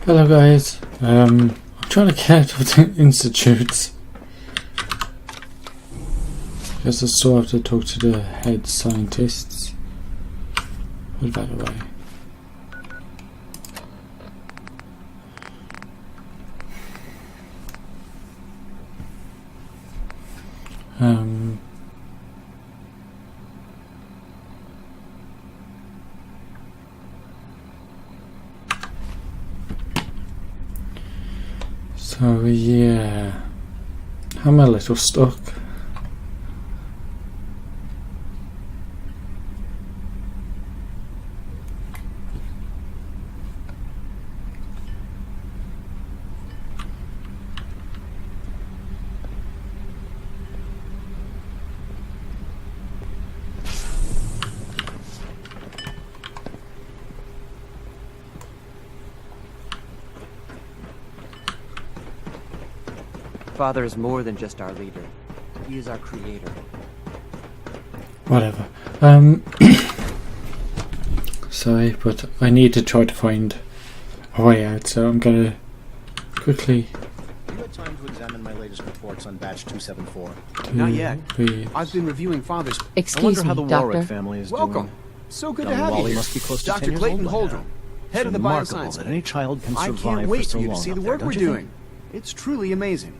Hello guys, I'm trying to get out of the institutes because I still have to talk to the head scientists. Put that away. So yeah, I'm a little stuck. Father is more than just our leader. He is our creator. Whatever. Sorry, but I need to try to find a way out, so I'm gonna quickly. You had time to examine my latest reports on batch 274. Not yet. I've been reviewing Father's... I wonder how the Warwick family is Welcome. doing. So good to Young have Wally you must be close to Dr. 10 years Clayton old by Holdren, now. head of the Remarkable bioscience. that any child can I survive can't wait for so for you to long see up the there, work don't we're you think? doing. It's truly amazing.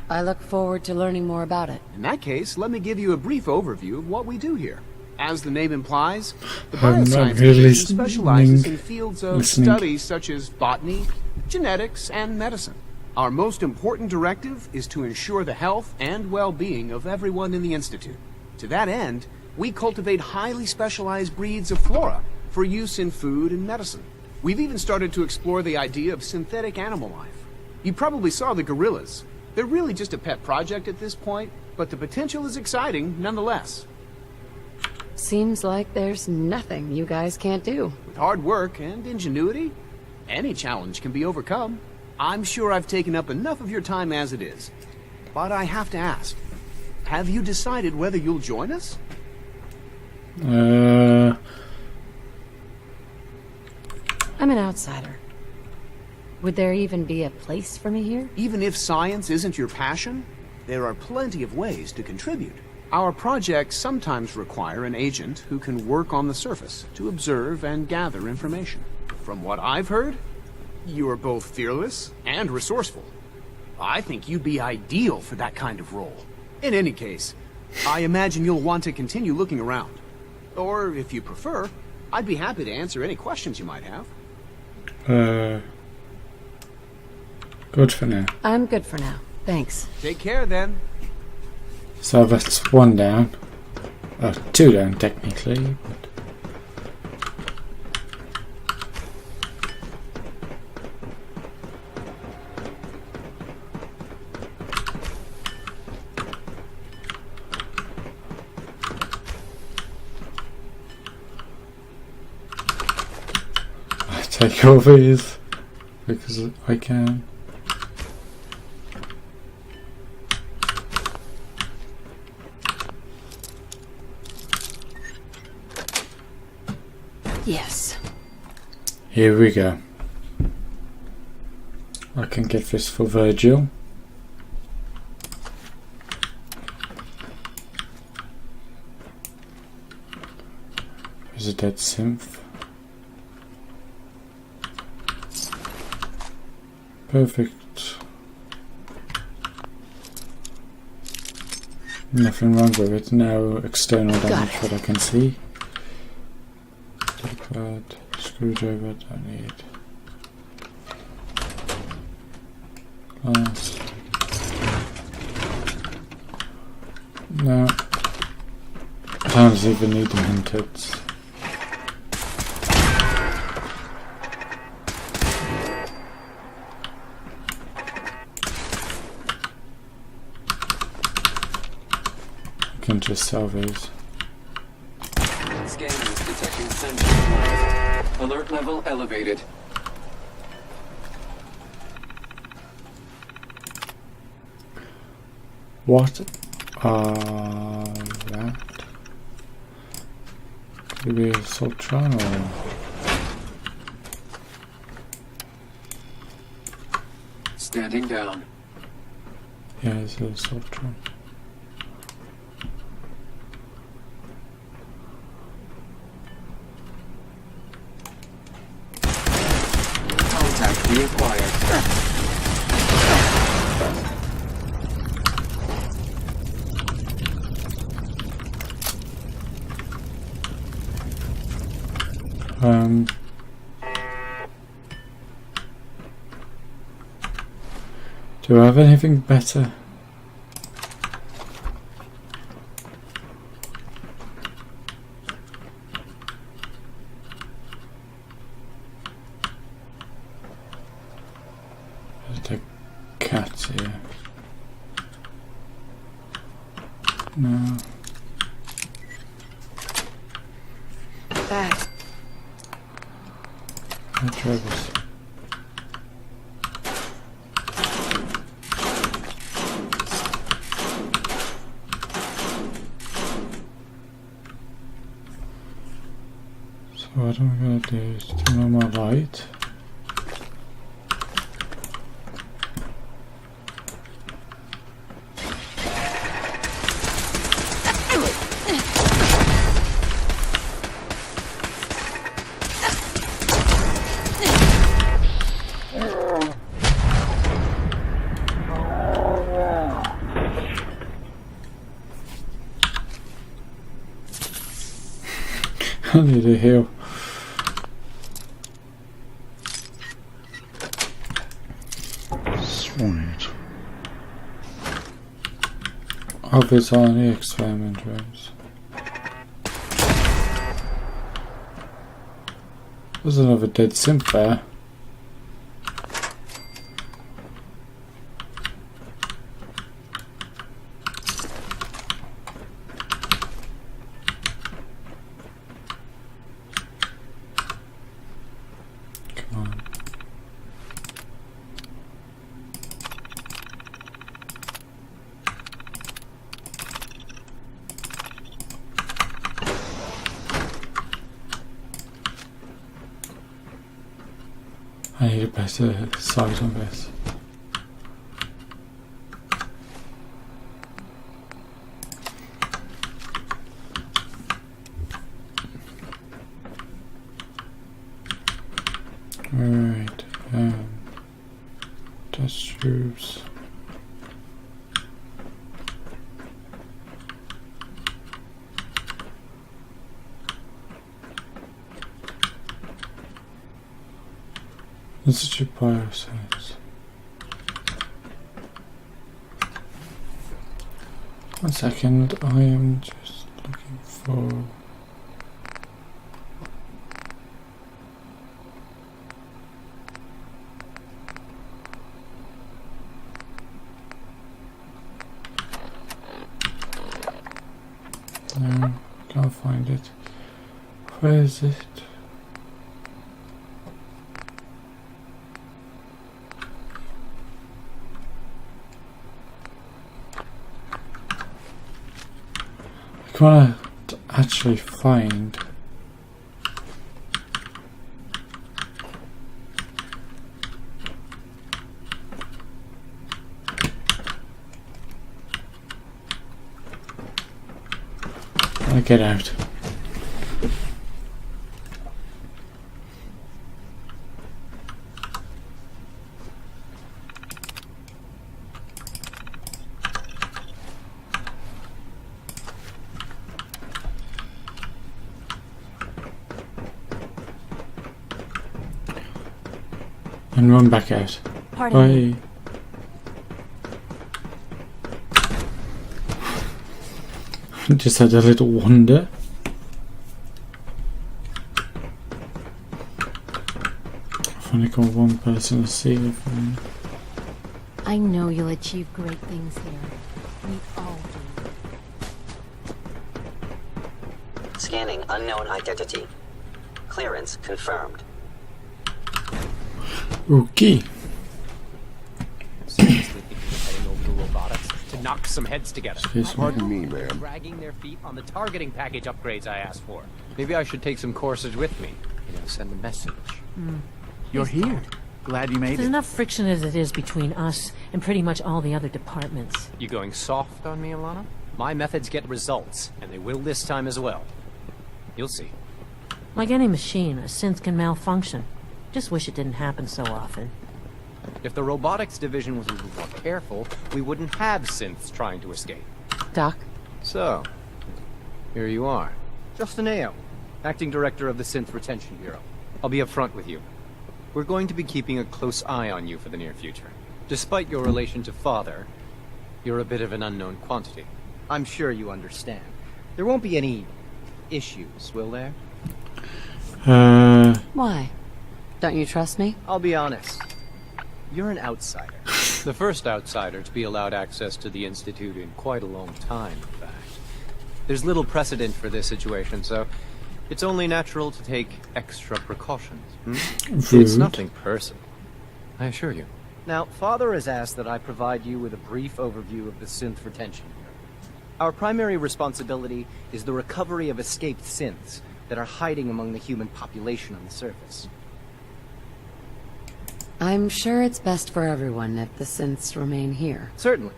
I look forward to learning more about it. In that case, let me give you a brief overview of what we do here. As the name implies, the I'm not bioscience really division specializes in fields of listening. studies such as botany, genetics, and medicine. Our most important directive is to ensure the health and well-being of everyone in the Institute. To that end, we cultivate highly specialized breeds of flora for use in food and medicine. We've even started to explore the idea of synthetic animal life. You probably saw the gorillas. They're really just a pet project at this point, but the potential is exciting nonetheless. Seems like there's nothing you guys can't do. With hard work and ingenuity, any challenge can be overcome. I'm sure I've taken up enough of your time as it is. But I have to ask, have you decided whether you'll join us? I'm an outsider. Would there even be a place for me here? Even if science isn't your passion, there are plenty of ways to contribute. Our projects sometimes require an agent who can work on the surface to observe and gather information. From what I've heard, you are both fearless and resourceful. I think you'd be ideal for that kind of role. In any case, I imagine you'll want to continue looking around. Or, if you prefer, I'd be happy to answer any questions you might have. Good for now. I'm good for now. Thanks. Take care, then. So that's one down. Two down technically, but I take over these because I can. Yes. Here we go. I can get this for Virgil. There's a dead synth. Perfect. Nothing wrong with it. No external damage that I can see. Pad, screwdriver, don't need. Glass. No. I don't even need them hinted. I can just sell these. Scanners detecting sentient life. Alert level elevated. What are that? Could it be a Sultron or Standing down. Yeah, there's a assault drone. Contact reacquired. Do I have anything better? There's a cat here. No. Back. Let's try this. So what I'm gonna do is turn on my light. I need a heal. Sweet. Hope it's on the experiment rooms. There's another dead simp there. Come on. I need a better sight on this. Alright, test tubes. Institute bioscience. 1 second, I am just looking for. No, can't find it. Where is it? I want to actually find. I get out. And run back out. Pardon me. Bye. Just had a little wonder. I've only got one person to see it from. I know you'll achieve great things here. We all do. Scanning unknown identity. Clearance confirmed. Okay. Seriously thinking of heading over to robotics to knock some heads together. Excuse me. Pardon me, ma'am. Dragging their feet on the targeting package upgrades I asked for. Maybe I should take some courses with me. Send a message. You're here. Glad you made There's it. enough friction as it is between us and pretty much all the other departments. You going soft on me, Alana? My methods get results, and they will this time as well. You'll see. Like any machine, a synth can malfunction. Just wish it didn't happen so often. If the robotics division was a little more careful, we wouldn't have synths trying to escape. Doc? So, here you are. Justin Ayo, acting director of the Synth Retention Bureau. I'll be upfront with you. We're going to be keeping a close eye on you for the near future. Despite your relation to Father, you're a bit of an unknown quantity. I'm sure you understand. There won't be any issues, will there? Why? Don't you trust me? I'll be honest. You're an outsider. The first outsider to be allowed access to the Institute in quite a long time, in fact. There's little precedent for this situation, so it's only natural to take extra precautions. It's nothing personal, I assure you. Now, Father has asked that I provide you with a brief overview of the Synth Retention Bureau. Our primary responsibility is the recovery of escaped synths that are hiding among the human population on the surface. I'm sure it's best for everyone if the synths remain here. Certainly.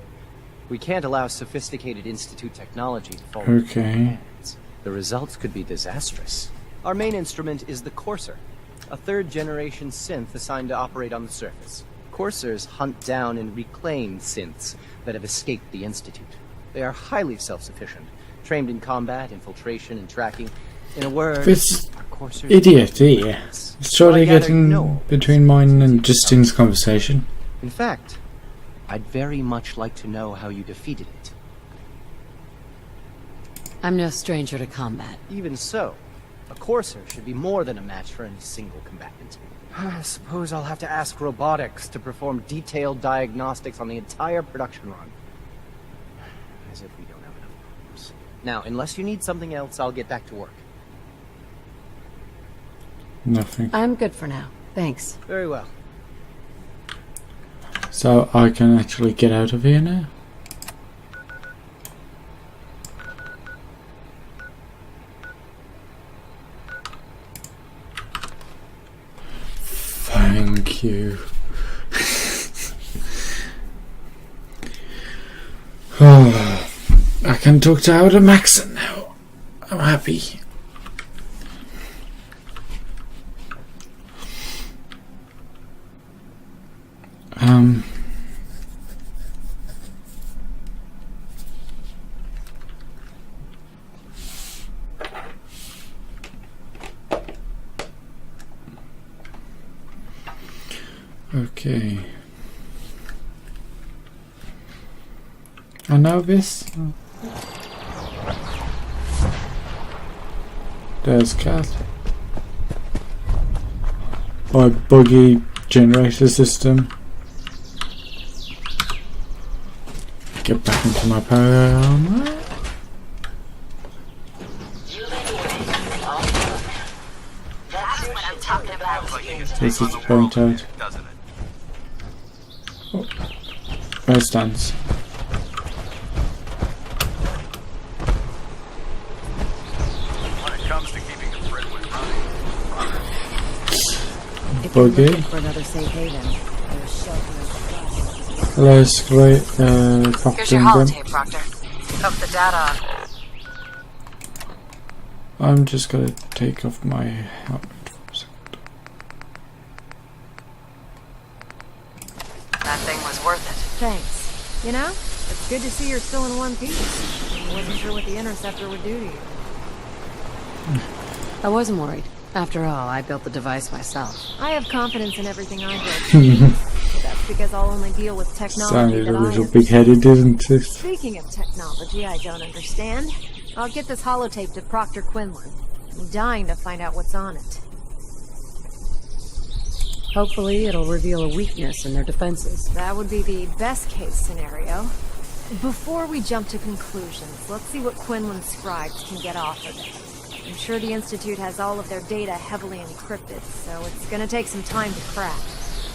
We can't allow sophisticated Institute technology to fall into our hands. The results could be disastrous. Our main instrument is the Courser, a third-generation synth assigned to operate on the surface. Coursers hunt down and reclaim synths that have escaped the Institute. They are highly self-sufficient, trained in combat, infiltration, and tracking. In a word, This Coursers idiot here is trying to get in between mine and Justine's conversation. In fact, I'd very much like to know how you defeated it. I'm no stranger to combat. Even so, a Courser should be more than a match for any single combatant. I suppose I'll have to ask robotics to perform detailed diagnostics on the entire production run. As if we don't have enough problems. Now, unless you need something else, I'll get back to work. Nothing. I'm good for now. Thanks. Very well. So I can actually get out of here now? Thank you. Oh, I can talk to Outer Maxon now. I'm happy. Okay. I know this. There's Cat. My buggy generator system. Get back into my power armor. That's what I'm talking about. This is the point out. Oh. Where stands? When it comes to keeping a Brentwood running, If you're Buggy. looking for another safe haven, there's shelter. Hello, Scully. Proctor Here's your and Brent. holotape, Proctor. Hook the data on. I'm just gonna take off my helmet for a second. That thing was worth it. Thanks. You know, it's good to see you're still in one piece. I wasn't sure what the Interceptor would do to you. I wasn't worried. After all, I built the device myself. I have confidence in everything I build. But that's because I'll only deal with technology Sounded that a I little understand. big-headed, didn't it? Speaking of technology I don't understand, I'll get this holotape to Proctor Quinlan. I'm dying to find out what's on it. Hopefully, it'll reveal a weakness in their defenses. That would be the best case scenario. Before we jump to conclusions, let's see what Quinlan's scribes can get off of it. I'm sure the Institute has all of their data heavily encrypted, so it's gonna take some time to crack.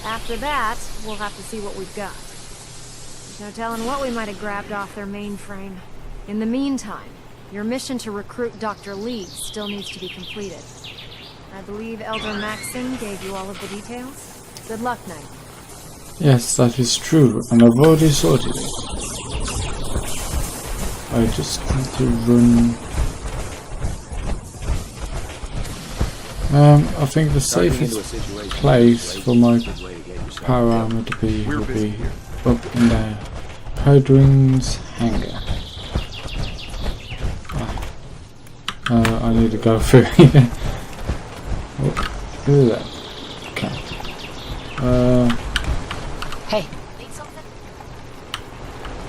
After that, we'll have to see what we've got. There's no telling what we might have grabbed off their mainframe. In the meantime, your mission to recruit Dr. Leeds still needs to be completed. I believe Elder Maxon gave you all of the details? Good luck, Knight. Yes, that is true, and I've already sorted it. I just need to run. I think the safest place for my power armor to be would be up in the Hodring's hangar. I need to go through here. Oh, look at that. Okay. Hey. Need something?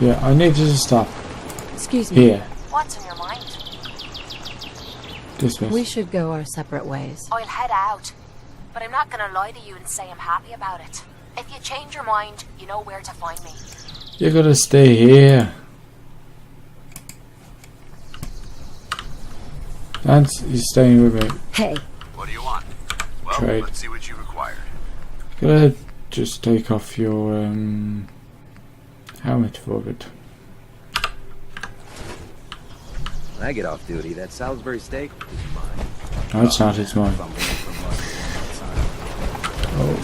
Yeah, I need you to stop. Excuse me. Here. What's on your mind? Dismiss. We should go our separate ways. I'll head out. But I'm not gonna lie to you and say I'm happy about it. If you change your mind, you know where to find me. You're gonna stay here. Lance, you're staying with me. Hey. What do you want? Well, Trade. let's see what you required. Gonna just take off your helmet for a bit. When I get off duty, that Salisbury steak is mine. No, it's not, it's mine. Oh.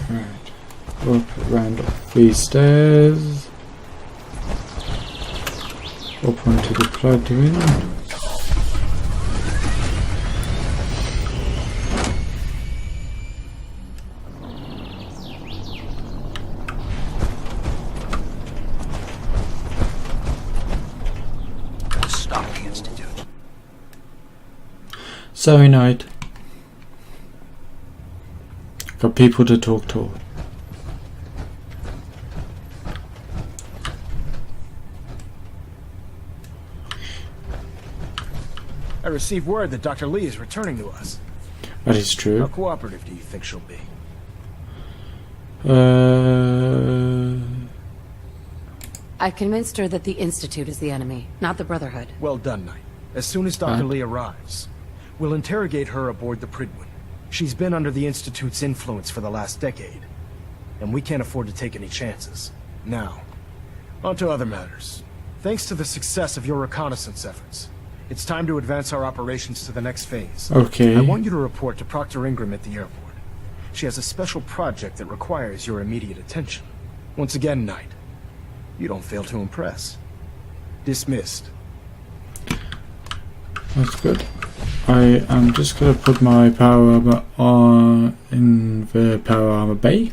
Right. Up, round up these stairs. Up onto the plug-in. Stop the Institute. Sorry, Knight. Got people to talk to. I received word that Dr. Lee is returning to us. That is How true. cooperative do you think she'll be? I convinced her that the Institute is the enemy, not the Brotherhood. Well done, Knight. As soon as Dr. Huh? Lee arrives, we'll interrogate her aboard the Pridwin. She's been under the Institute's influence for the last decade, and we can't afford to take any chances. Now, on to other matters. Thanks to the success of your reconnaissance efforts, it's time to advance our operations to the next phase. Okay. I want you to report to Proctor Ingram at the airport. She has a special project that requires your immediate attention. Once again, Knight, you don't fail to impress. Dismissed. That's good. I am just gonna put my power armor on in the power armor bay.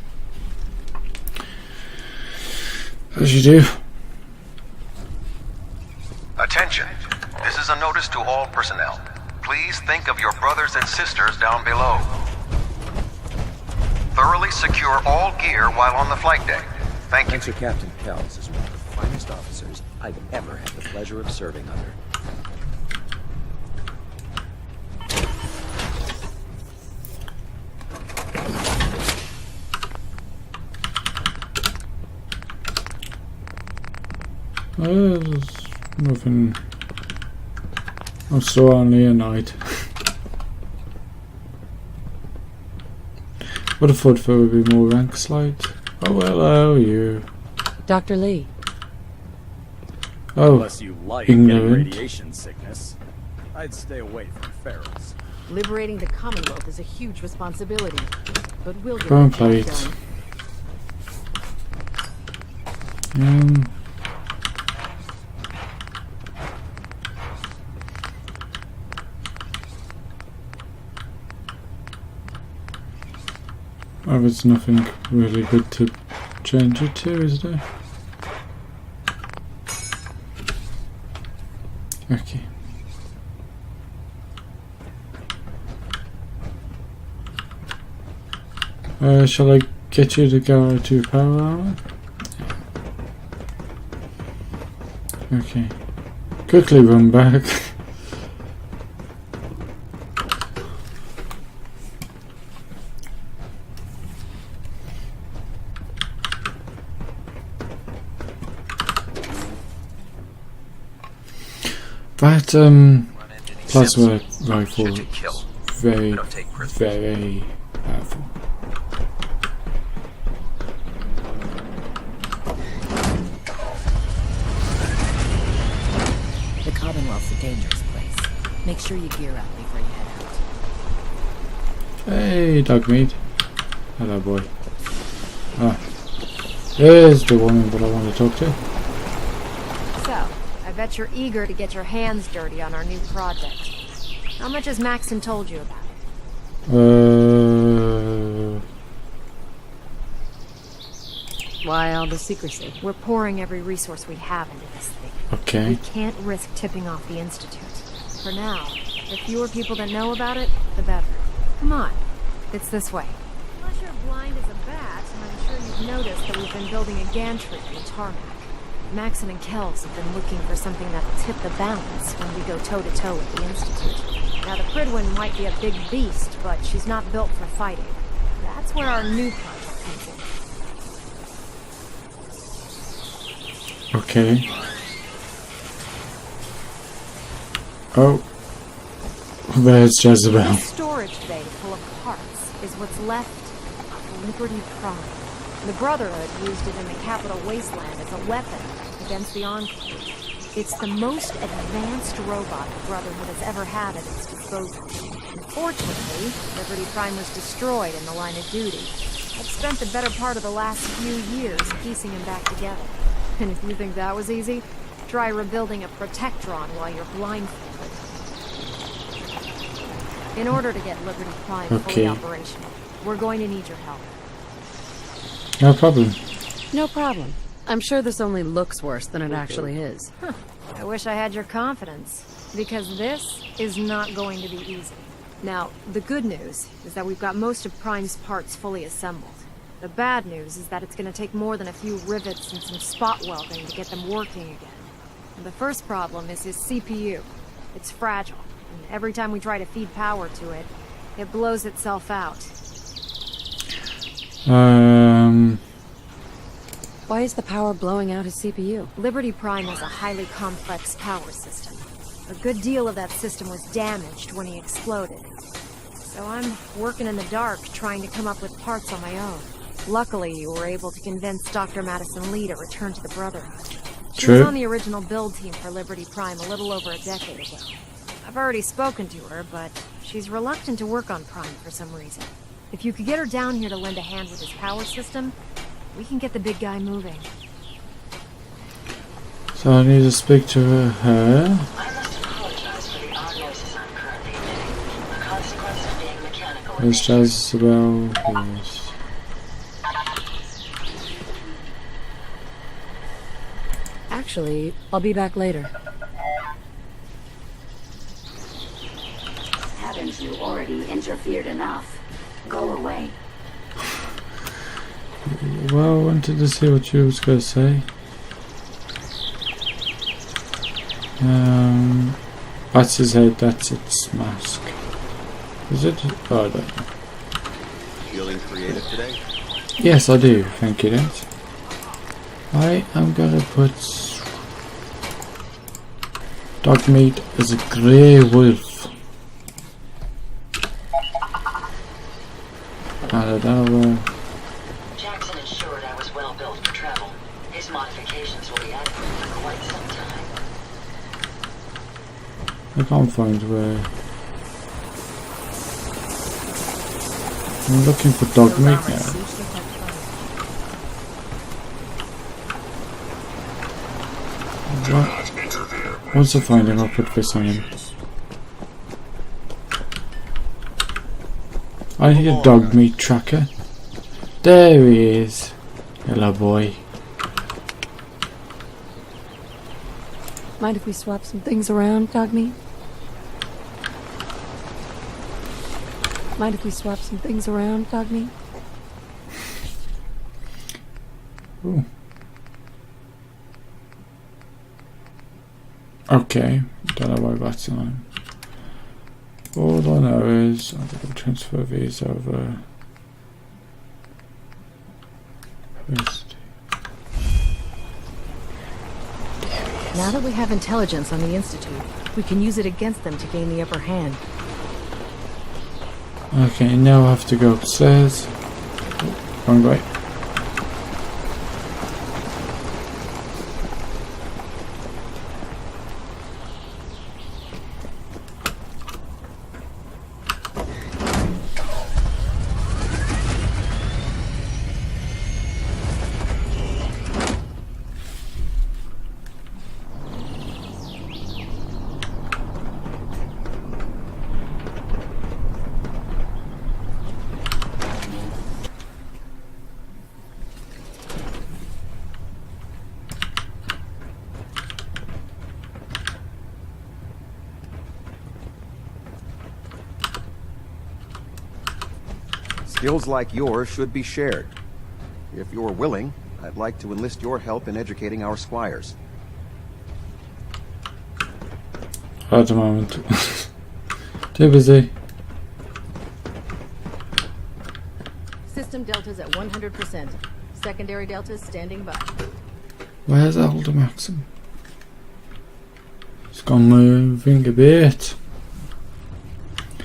As you do. Attention. This is a notice to all personnel. Please think of your brothers and sisters down below. Thoroughly secure all gear while on the flight deck. Thank you. Answer Captain Kells is one of the finest officers I've ever had the pleasure of serving under. There's nothing. I'm still only a Knight. Would have thought there would be more rank slides. Oh, hello, you. Dr. Lee. Oh, Unless you like getting ignorant. radiation sickness, I'd stay away from ferals. Liberating the Commonwealth is a huge responsibility, but we'll get Bone the job plate. done. Oh, there's nothing really good to change it to, is there? Okay. Shall I get you to go to power armor? Okay. Quickly run back. That plasma rifle is very, very powerful. The Commonwealth's a dangerous place. Make sure you gear up before you head out. Hey, dog meat. Hello, boy. Ah, there's the woman that I want to talk to. So, I bet you're eager to get your hands dirty on our new project. How much has Maxon told you about it? Why all the secrecy? We're pouring every resource we have into this thing. Okay. We can't risk tipping off the Institute. For now, the fewer people that know about it, the better. Come on. It's this way. Unless you're blind as a bat, I'm sure you've noticed that we've been building a gantry in tarmac. Maxon and Kells have been looking for something that'll tip the balance when we go toe-to-toe with the Institute. Now, the Pridwin might be a big beast, but she's not built for fighting. That's where our new project comes in. Okay. Oh. There's Jezebel. This storage bay full of parts is what's left of Liberty Prime. The Brotherhood used it in the Capital Wasteland as a weapon against the Enclave. It's the most advanced robot the Brotherhood has ever had at its disposal. Unfortunately, Liberty Prime was destroyed in the line of duty. I've spent the better part of the last few years piecing him back together. And if you think that was easy, try rebuilding a Protectron while you're blindfolded. In order to get Liberty Prime fully operational, we're going to need your help. No problem. No problem. I'm sure this only looks worse than it actually is. Huh. I wish I had your confidence, because this is not going to be easy. Now, the good news is that we've got most of Prime's parts fully assembled. The bad news is that it's going to take more than a few rivets and some spot welding to get them working again. And the first problem is his CPU. It's fragile, and every time we try to feed power to it, it blows itself out. Why is the power blowing out his CPU? Liberty Prime has a highly complex power system. A good deal of that system was damaged when he exploded. So I'm working in the dark, trying to come up with parts on my own. Luckily, you were able to convince Dr. Madison Lee to return to the Brotherhood. She was on the original build team for Liberty Prime a little over a decade ago. I've already spoken to her, but she's reluctant to work on Prime for some reason. If you could get her down here to lend a hand with his power system, we can get the big guy moving. So I need to speak to her. I must apologize for the odd noises I'm currently emitting. A consequence of being mechanical. There's Jezebel. Yes. Actually, I'll be back later. Haven't you already interfered enough? Go away. Well, I wanted to see what you was going to say. That's his head, that's its mask. Is it? Oh, I don't know. Feeling creative today? Yes, I do. Thank you, Dad. I am gonna put dog meat as a grey wolf. I don't know. Jackson ensured I was well built for travel. His modifications will be adequate for quite some time. I can't find where. I'm looking for dog meat now. Once I find him, I'll put this on him. I need a dog meat tracker. There he is. Hello, boy. Mind if we swap some things around, dog meat? Mind if we swap some things around, dog meat? Ooh. Okay, don't know why that's on him. All I know is I'm going to transfer these over. Now that we have intelligence on the Institute, we can use it against them to gain the upper hand. Okay, now I have to go upstairs. Wrong way. Skills like yours should be shared. If you're willing, I'd like to enlist your help in educating our squires. At the moment. Too busy. System deltas at 100%. Secondary deltas standing by. Where's Elder Maxim? It's gone moving a bit.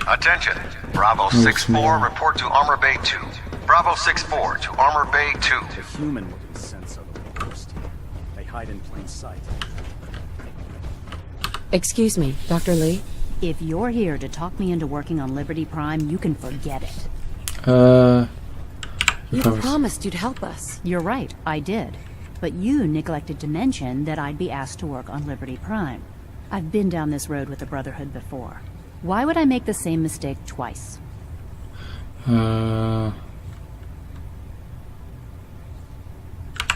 Attention. Bravo 6-4, report to Armor Bay 2. Bravo 6-4 to Armor Bay 2. The human-looking sense of the worst. They hide in plain sight. Excuse me, Dr. Lee? If you're here to talk me into working on Liberty Prime, you can forget it. You promised you'd help us. You're right, I did. But you neglected to mention that I'd be asked to work on Liberty Prime. I've been down this road with the Brotherhood before. Why would I make the same mistake twice?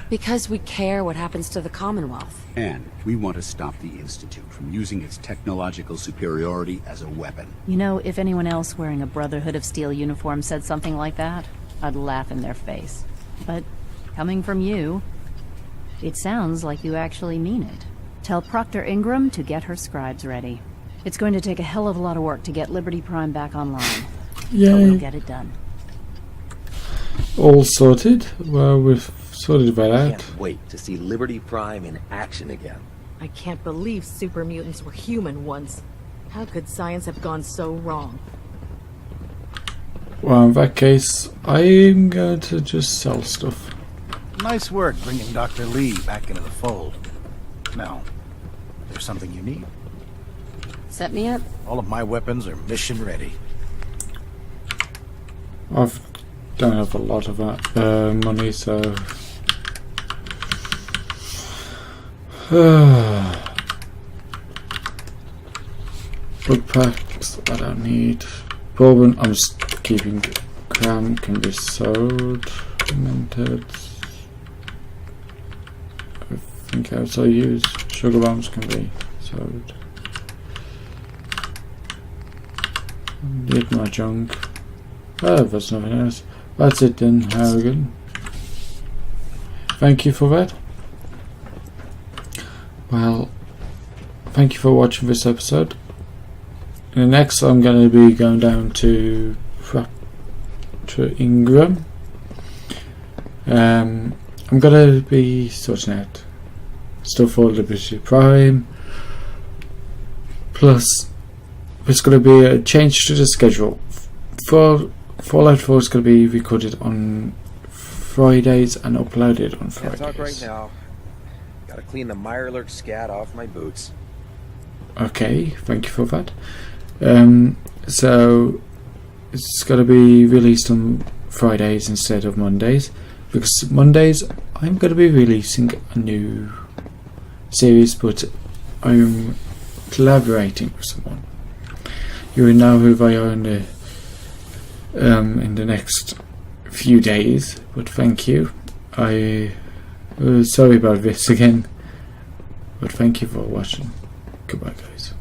Because we care what happens to the Commonwealth. And we want to stop the Institute from using its technological superiority as a weapon. You know, if anyone else wearing a Brotherhood of Steel uniform said something like that, I'd laugh in their face. But coming from you, it sounds like you actually mean it. Tell Proctor Ingram to get her scribes ready. It's going to take a hell of a lot of work to get Liberty Prime back online. Yay. But we'll get it done. All sorted. Well, we've sorted that out. Can't wait to see Liberty Prime in action again. I can't believe super mutants were human once. How could science have gone so wrong? Well, in that case, I'm going to just sell stuff. Nice work bringing Dr. Lee back into the fold. Now, there's something you need. Set me up. All of my weapons are mission ready. Don't have a lot of that money, so blood packs I don't need. Bourbon I'm just keeping. Cram can be sold. Fermented. I think I also use sugar bombs can be sold. Need my junk. Oh, that's nothing else. That's it then, Harrigan. Thank you for that. Well, thank you for watching this episode. In the next, I'm going to be going down to Proctor Ingram. I'm going to be sorting out stuff for Liberty Prime. Plus, there's going to be a change to the schedule. For Fallout 4 is going to be recorded on Fridays and uploaded on Fridays. Can't talk right now. Gotta clean the Mirelurk scat off my boots. Okay, thank you for that. So it's going to be released on Fridays instead of Mondays, because Mondays I'm going to be releasing a new series, but I'm collaborating with someone. You will know who they are in the next few days, but thank you. I sorry about this again, but thank you for watching. Goodbye, guys.